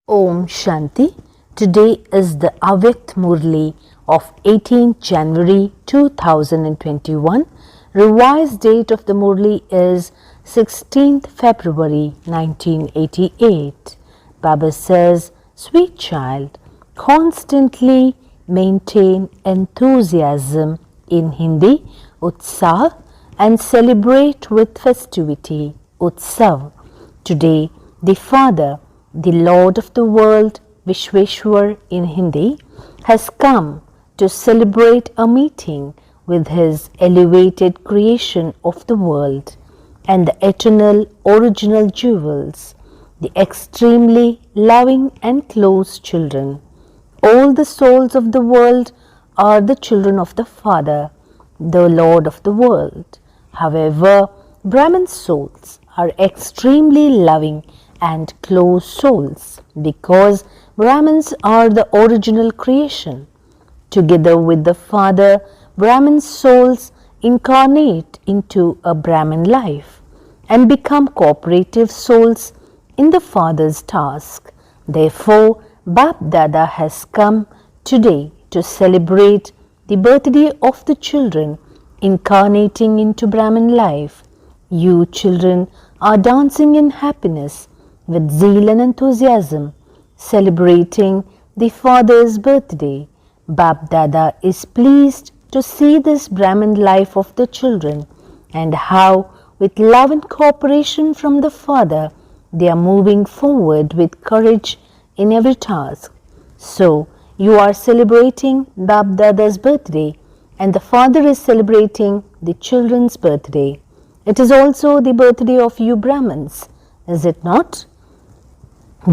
Om Shanti. Today is the Avyakt Murli of 18th January 2021. Revised date of the Murli is 16th February 1988. Baba says, sweet child, constantly maintain enthusiasm in Hindi, Utsah, and celebrate with festivity, Utsav. Today, the Father, the Lord of the world, Vishweshwar in Hindi, has come to celebrate a meeting with his elevated creation of the world and the eternal original jewels, the extremely loving and close children. All the souls of the world are the children of the Father, the Lord of the world. However, Brahman souls are extremely loving and close souls because Brahmins are the original creation. Together with the Father, Brahmin souls incarnate into a Brahmin life and become cooperative souls in the Father's task. Therefore, Bap Dada has come today to celebrate the birthday of the children incarnating into Brahmin life. You children are dancing in happiness with zeal and enthusiasm, celebrating the Father's birthday. Bap Dada is pleased to see this Brahmin life of the children and how, with love and cooperation from the Father, they are moving forward with courage in every task. So, you are celebrating Bap Dada's birthday and the Father is celebrating the children's birthday. It is also the birthday of you Brahmins, is it not?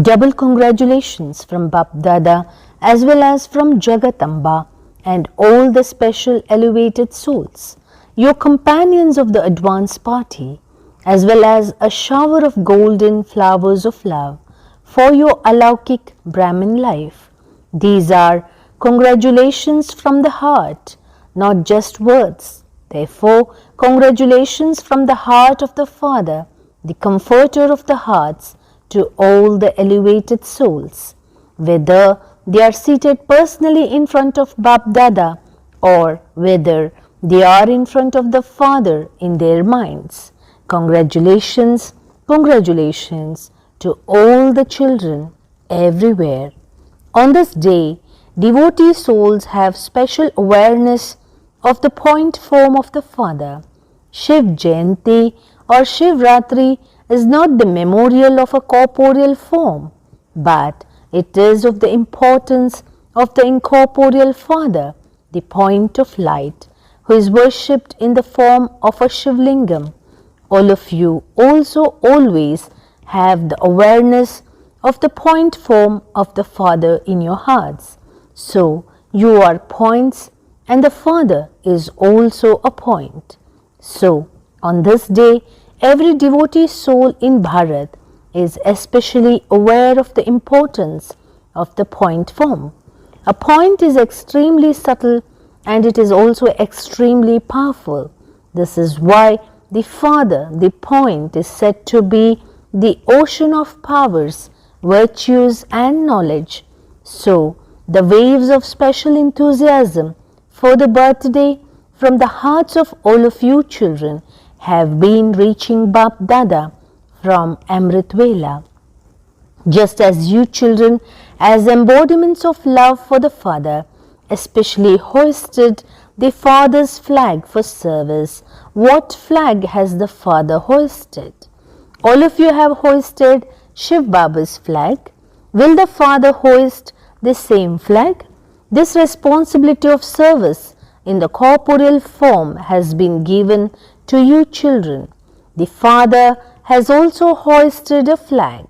Double congratulations from Bap Dada as well as from Jagatamba and all the special elevated souls, your companions of the advance party, as well as a shower of golden flowers of love for your alaukik Brahmin life. These are congratulations from the heart, not just words. Therefore, congratulations from the heart of the Father, the comforter of the hearts, to all the elevated souls, whether they are seated personally in front of Bap Dada or whether they are in front of the Father in their minds. Congratulations, congratulations to all the children everywhere. On this day, devotee souls have special awareness of the point form of the Father. Shiv Jayanti or Shiv Ratri is not the memorial of a corporeal form, but it is of the importance of the incorporeal Father, the point of light, who is worshipped in the form of a Shivlingam. All of you also always have the awareness of the point form of the Father in your hearts. So, you are points and the Father is also a point. So, on this day, every devotee soul in Bharat is especially aware of the importance of the point form. A point is extremely subtle and it is also extremely powerful. This is why the Father, the point, is said to be the ocean of powers, virtues and knowledge. So, the waves of special enthusiasm for the birthday from the hearts of all of you children have been reaching Bap Dada from Amrit Vela. Just as you children, as embodiments of love for the Father, especially hoisted the Father's flag for service, what flag has the Father hoisted? All of you have hoisted Shiv Baba's flag. Will the Father hoist the same flag? This responsibility of service in the corporeal form has been given to you children. The Father has also hoisted a flag,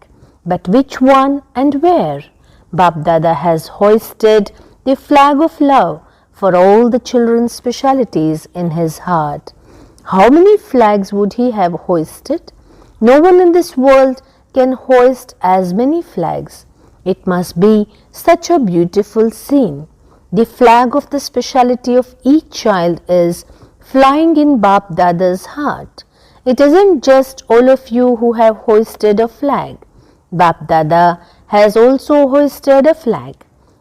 but which one and where? Bap Dada has hoisted the flag of love for all the children's specialities in his heart. How many flags would he have hoisted? No one in this world can hoist as many flags. It must be such a beautiful scene. The flag of the speciality of each child is flying in Bap Dada's heart. It isn't just all of you who have hoisted a flag. Bap Dada has also hoisted a flag.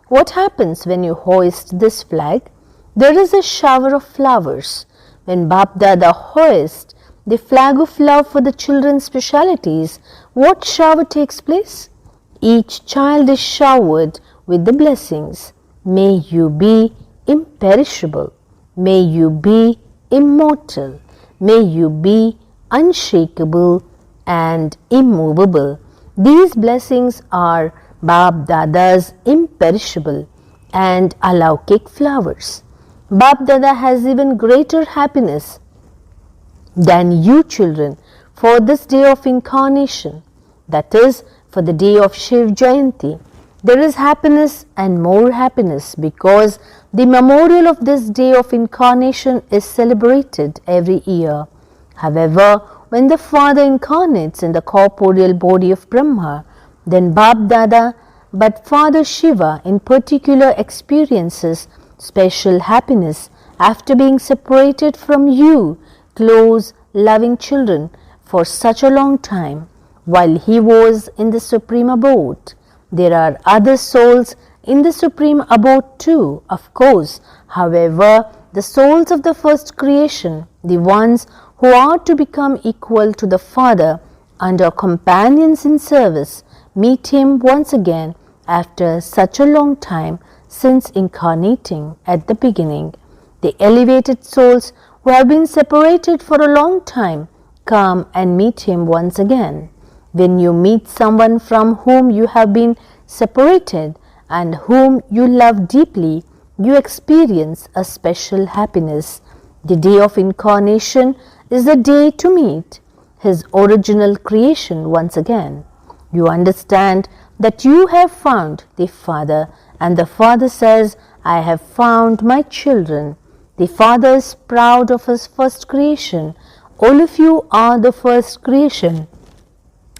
What happens when you hoist this flag? There is a shower of flowers. When Bap Dada hoists the flag of love for the children's specialities, what shower takes place? Each child is showered with the blessings. May you be imperishable. May you be immortal. May you be unshakable and immovable. These blessings are Bap Dada's imperishable and alaukik flowers. Bap Dada has even greater happiness than you children for this day of incarnation, that is, for the day of Shiv Jayanti. There is happiness and more happiness because the memorial of this day of incarnation is celebrated every year. However, when the Father incarnates in the corporeal body of Brahma, then Bap Dada, but Father Shiva in particular experiences special happiness after being separated from you, close, loving children, for such a long time, while he was in the Supreme Abode. There are other souls in the Supreme Abode too, of course. However, the souls of the first creation, the ones who are to become equal to the Father and are companions in service, meet him once again after such a long time since incarnating at the beginning. The elevated souls who have been separated for a long time come and meet him once again. When you meet someone from whom you have been separated and whom you love deeply, you experience a special happiness. The day of incarnation is the day to meet his original creation once again. You understand that you have found the Father, and the Father says, I have found my children. The Father is proud of his first creation. All of you are the first creation.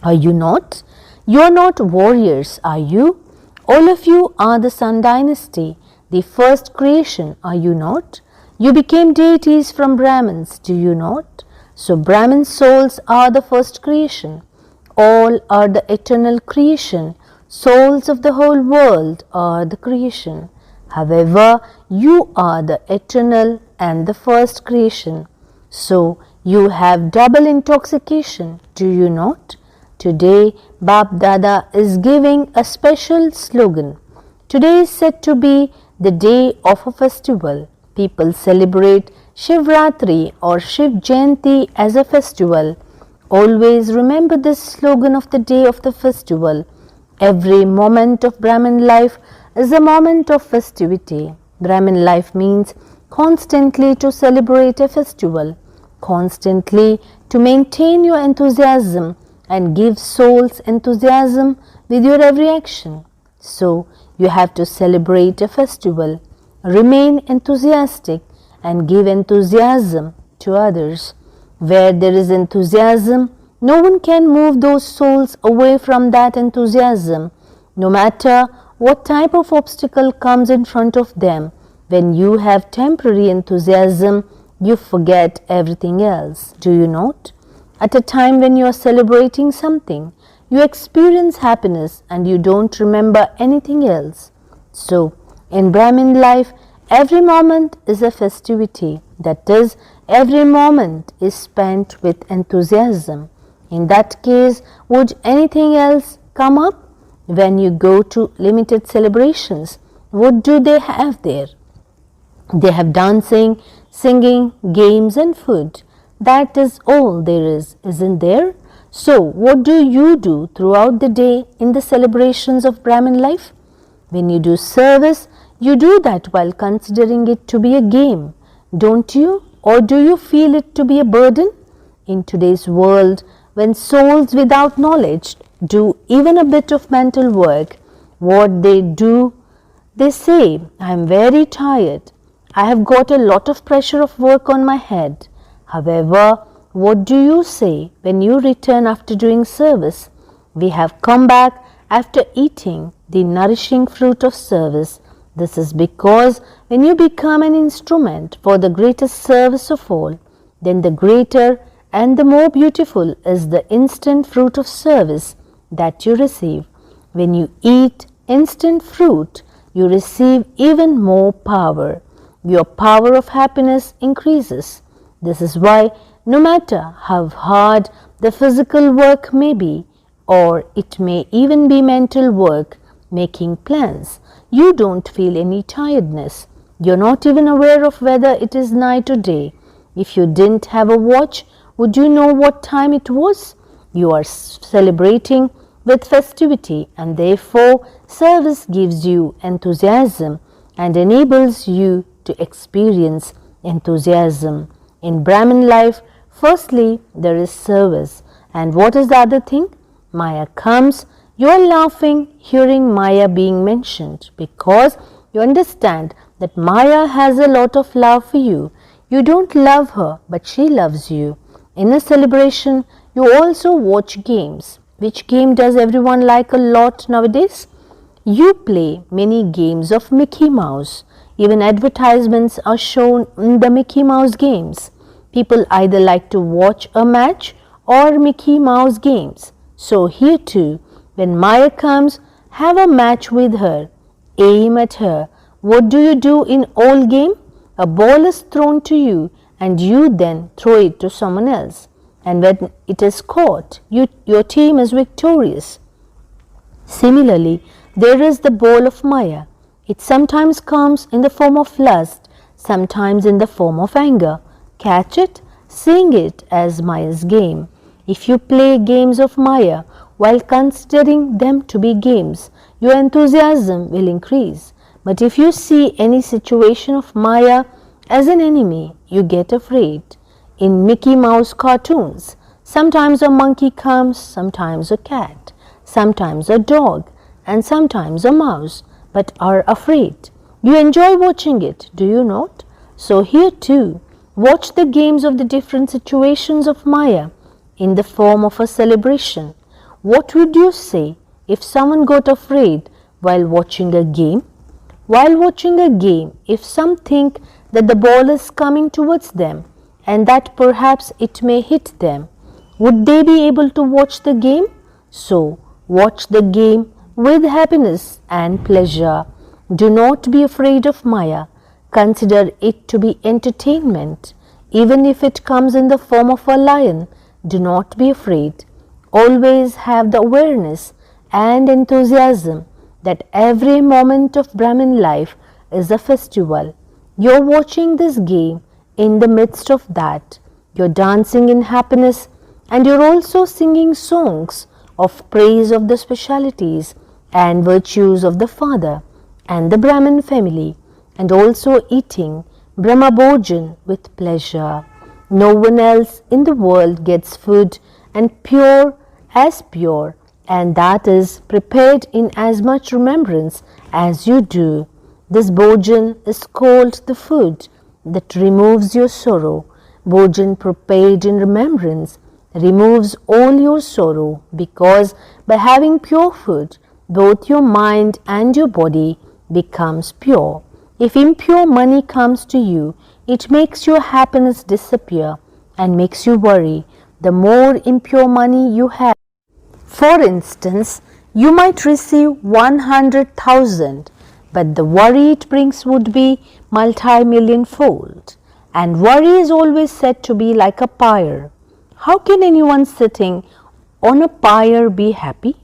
Are you not? You are not warriors, are you? All of you are the Sun Dynasty, the first creation, are you not? You became deities from Brahmins, do you not? So Brahmin souls are the first creation. All are the eternal creation. Souls of the whole world are the creation. However, you are the eternal and the first creation. So you have double intoxication, do you not? Today, Bap Dada is giving a special slogan. Today is said to be the day of a festival. People celebrate Shivratri or Shiv Jayanti as a festival. Always remember this slogan of the day of the festival. Every moment of Brahmin life is a moment of festivity. Brahmin life means constantly to celebrate a festival, constantly to maintain your enthusiasm and give souls enthusiasm with your every action. So, you have to celebrate a festival, remain enthusiastic and give enthusiasm to others. Where there is enthusiasm, no one can move those souls away from that enthusiasm, no matter what type of obstacle comes in front of them. When you have temporary enthusiasm, you forget everything else, do you not? At a time when you are celebrating something, you experience happiness and you don't remember anything else. So, in Brahmin life, every moment is a festivity, that is, every moment is spent with enthusiasm. In that case, would anything else come up? When you go to limited celebrations, what do they have there? They have dancing, singing, games and food. That is all there is, isn't there? So, what do you do throughout the day in the celebrations of Brahmin life? When you do service, you do that while considering it to be a game, don't you? Or do you feel it to be a burden? In today's world, when souls without knowledge do even a bit of mental work, what they do, they say, I am very tired. I have got a lot of pressure of work on my head. However, what do you say when you return after doing service? We have come back after eating the nourishing fruit of service. This is because when you become an instrument for the greatest service of all, then the greater and the more beautiful is the instant fruit of service that you receive. When you eat instant fruit, you receive even more power. Your power of happiness increases. This is why no matter how hard the physical work may be, or it may even be mental work, making plans, you don't feel any tiredness. You're not even aware of whether it is night or day. If you didn't have a watch, would you know what time it was? You are celebrating with festivity, and therefore service gives you enthusiasm and enables you to experience enthusiasm. In Brahmin life, firstly there is service, and what is the other thing? Maya comes. You are laughing hearing Maya being mentioned because you understand that Maya has a lot of love for you. You don't love her, but she loves you. In a celebration, you also watch games. Which game does everyone like a lot nowadays? You play many games of Mickey Mouse. Even advertisements are shown in the Mickey Mouse games. People either like to watch a match or Mickey Mouse games. So here too, when Maya comes, have a match with her. Aim at her. What do you do in all game? A ball is thrown to you and you then throw it to someone else. And when it is caught, your team is victorious. Similarly, there is the ball of Maya. It sometimes comes in the form of lust, sometimes in the form of anger. Catch it, seeing it as Maya's game. If you play games of Maya while considering them to be games, your enthusiasm will increase. But if you see any situation of Maya as an enemy, you get afraid. In Mickey Mouse cartoons, sometimes a monkey comes, sometimes a cat, sometimes a dog, and sometimes a mouse, but are afraid. You enjoy watching it, do you not? So here too, watch the games of the different situations of Maya in the form of a celebration. What would you say if someone got afraid while watching a game? While watching a game, if some think that the ball is coming towards them and that perhaps it may hit them, would they be able to watch the game? So, watch the game with happiness and pleasure. Do not be afraid of Maya. Consider it to be entertainment. Even if it comes in the form of a lion, do not be afraid. Always have the awareness and enthusiasm that every moment of Brahmin life is a festival. You're watching this game. In the midst of that, you're dancing in happiness, and you're also singing songs of praise of the specialities and virtues of the father and the Brahmin family, and also eating Brahma Bhojan with pleasure. No one else in the world gets food and pure as pure, and that is prepared in as much remembrance as you do. This Bhojan is called the food that removes your sorrow. Bhojan prepared in remembrance removes all your sorrow, because by having pure food, both your mind and your body becomes pure. If impure money comes to you, it makes your happiness disappear and makes you worry. The more impure money you have, for instance, you might receive 100,000, but the worry it brings would be multi-million fold. And worry is always said to be like a pyre. How can anyone sitting on a pyre be happy?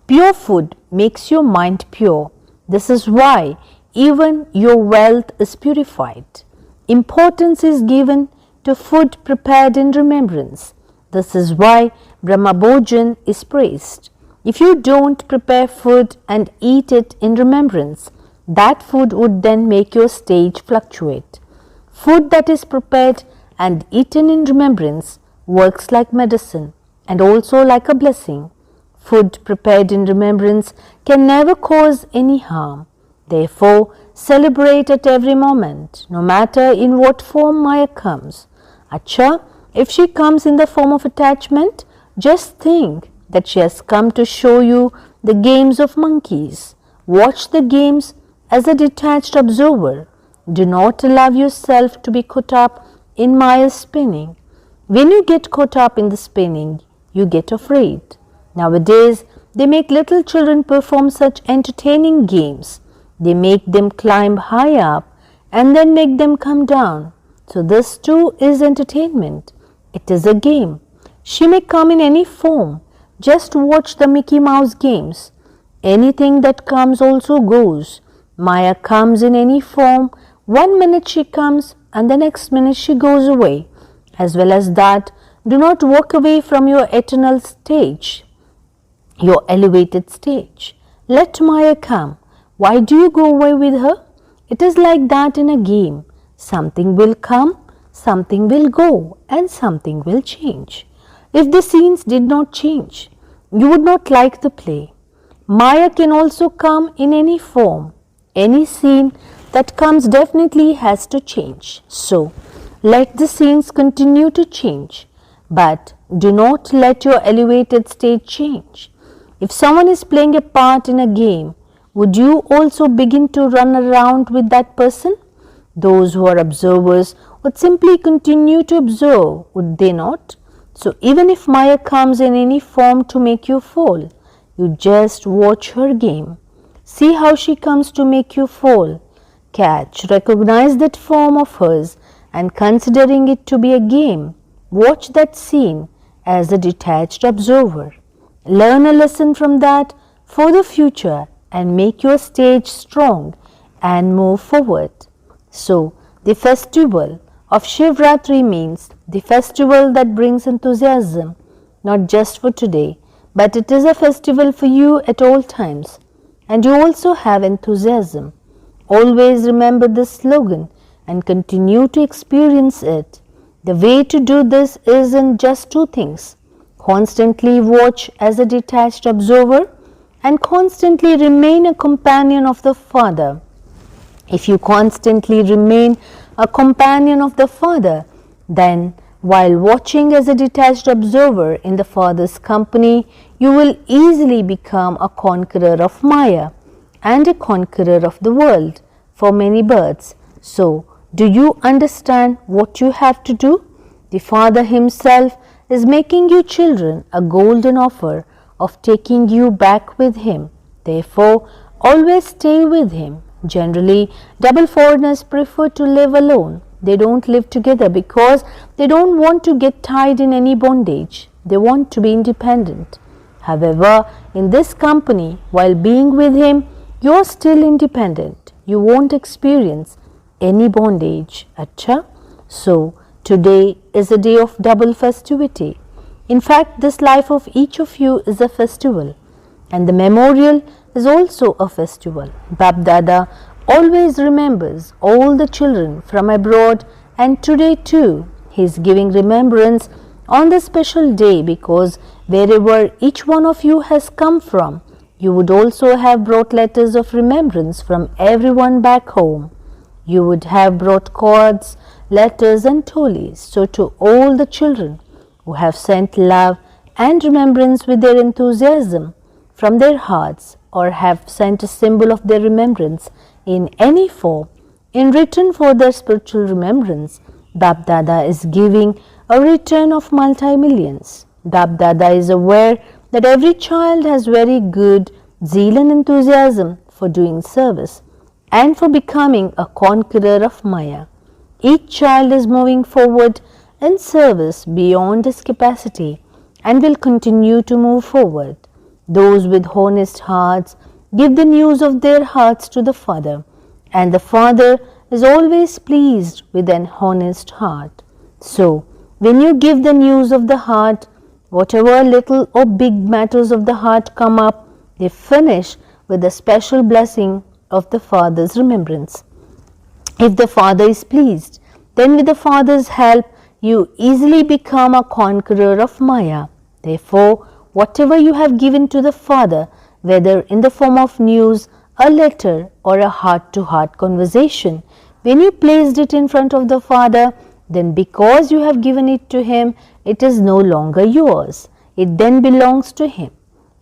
Pure food makes your mind pure. This is why even your wealth is purified. Importance is given to food prepared in remembrance. This is why Brahma Bhojan is praised. If you don't prepare food and eat it in remembrance, that food would then make your stage fluctuate. Food that is prepared and eaten in remembrance works like medicine and also like a blessing. Food prepared in remembrance can never cause any harm. Therefore, celebrate at every moment, no matter in what form Maya comes. Acha, if she comes in the form of attachment, just think that she has come to show you the games of monkeys. Watch the games as a detached observer. Do not allow yourself to be caught up in Maya's spinning. When you get caught up in the spinning, you get afraid. Nowadays, They make little children perform such entertaining games. They make them climb high up and then make them come down. So this too is entertainment. It is a game. She may come in any form. Just watch the Mickey Mouse games. Anything that comes also goes. Maya comes in any form. 1 minute she comes and the next minute she goes away. As well as that, do not walk away from your eternal stage, your elevated stage. Let Maya come. Why do you go away with her? It is like that in a game. Something will come, something will go, and something will change. If the scenes did not change, you would not like the play. Maya can also come in any form. Any scene that comes definitely has to change. So, let the scenes continue to change, but do not let your elevated state change. If someone is playing a part in a game, would you also begin to run around with that person? Those who are observers would simply continue to observe, would they not? So even if Maya comes in any form to make you fall, you just watch her game. See how she comes to make you fall. Catch, recognize that form of hers and considering it to be a game, watch that scene as a detached observer. Learn a lesson from that for the future and make your stage strong and move forward. So, the festival of Shivratri means the festival that brings enthusiasm, not just for today, but it is a festival for you at all times. And you also have enthusiasm. Always remember this slogan and continue to experience it. The way to do this is in just two things. Constantly watch as a detached observer and constantly remain a companion of the Father. If you constantly remain a companion of the Father, then while watching as a detached observer in the Father's company, you will easily become a conqueror of Maya and a conqueror of the world for many births. So, do you understand what you have to do? The Father Himself is making you children a golden offer of taking you back with Him. Therefore, always stay with Him. Generally, double foreigners prefer to live alone. They don't live together because they don't want to get tied in any bondage. They want to be independent. However, in this company, while being with Him, you are still independent. You won't experience any bondage. Acha? So, today is a day of double festivity. In fact, this life of each of you is a festival, and the memorial is also a festival. Bap Dada always remembers all the children from abroad, and today too he is giving remembrance on this special day because wherever each one of you has come from, you would also have brought letters of remembrance from everyone back home. You would have brought cards, letters and tolis. So to all the children who have sent love and remembrance with their enthusiasm from their hearts, or have sent a symbol of their remembrance in any form, in return for their spiritual remembrance, Bap Dada is giving a return of multi-millions. Bap Dada is aware that every child has very good zeal and enthusiasm for doing service and for becoming a conqueror of Maya. Each child is moving forward in service beyond his capacity and will continue to move forward. Those with honest hearts give the news of their hearts to the Father, and the Father is always pleased with an honest heart. So, when you give the news of the heart, whatever little or big matters of the heart come up, they finish with a special blessing of the Father's remembrance. If the Father is pleased, then with the Father's help, you easily become a conqueror of Maya. Therefore, whatever you have given to the Father, whether in the form of news, a letter or a heart-to-heart conversation, when you placed it in front of the Father, then because you have given it to Him, it is no longer yours. It then belongs to Him.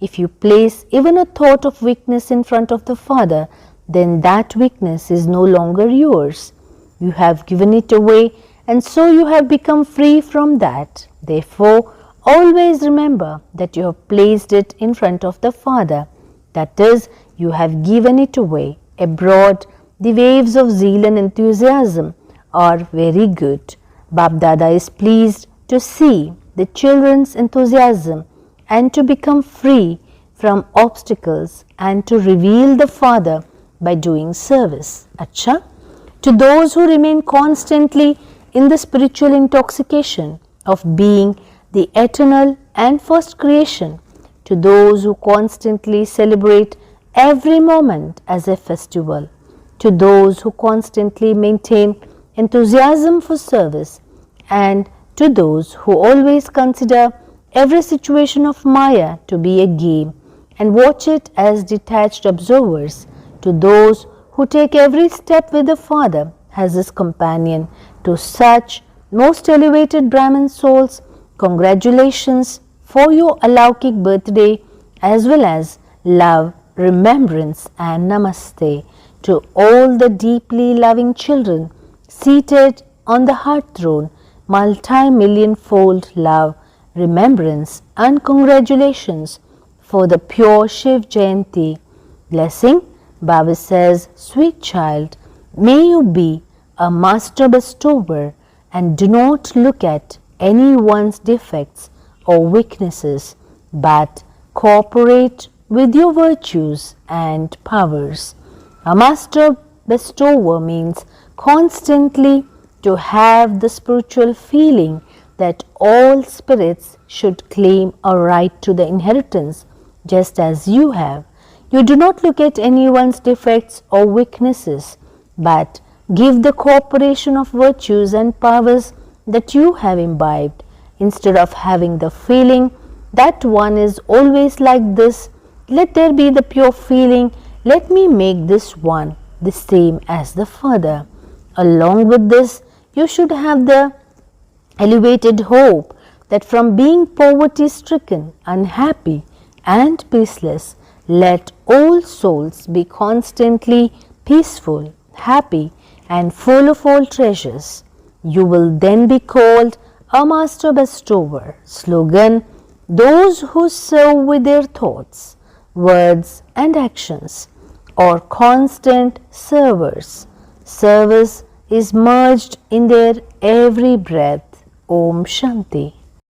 If you place even a thought of weakness in front of the Father, then that weakness is no longer yours. You have given it away, and so you have become free from that. Therefore, Always remember that you have placed it in front of the Father, that is, you have given it away. Abroad, the waves of zeal and enthusiasm are very good. Bap Dada is pleased to see the children's enthusiasm and to become free from obstacles and to reveal the Father by doing service. Acha, to those who remain constantly in the spiritual intoxication of being the eternal and first creation, to those who constantly celebrate every moment as a festival, to those who constantly maintain enthusiasm for service, and to those who always consider every situation of Maya to be a game and watch it as detached observers, to those who take every step with the Father as his companion, to such most elevated Brahmin souls, congratulations for your Alaukik birthday as well as love, remembrance and namaste to all the deeply loving children seated on the heart throne, multi-million-fold love, remembrance and congratulations for the pure Shiv Jayanti. Blessing, Baba says, sweet child, may you be a master bestower and do not look at anyone's defects or weaknesses, but cooperate with your virtues and powers. A master bestower means constantly to have the spiritual feeling that all spirits should claim a right to the inheritance just as you have. You do not look at anyone's defects or weaknesses, but give the cooperation of virtues and powers that you have imbibed. Instead of having the feeling that one is always like this, let there be the pure feeling, let me make this one the same as the Father. Along with this, you should have the elevated hope that from being poverty-stricken, unhappy and peaceless, let all souls be constantly peaceful, happy and full of all treasures. You will then be called a master bestower. Slogan, those who serve with their thoughts, words and actions, or constant servers. Service is merged in their every breath. Om Shanti.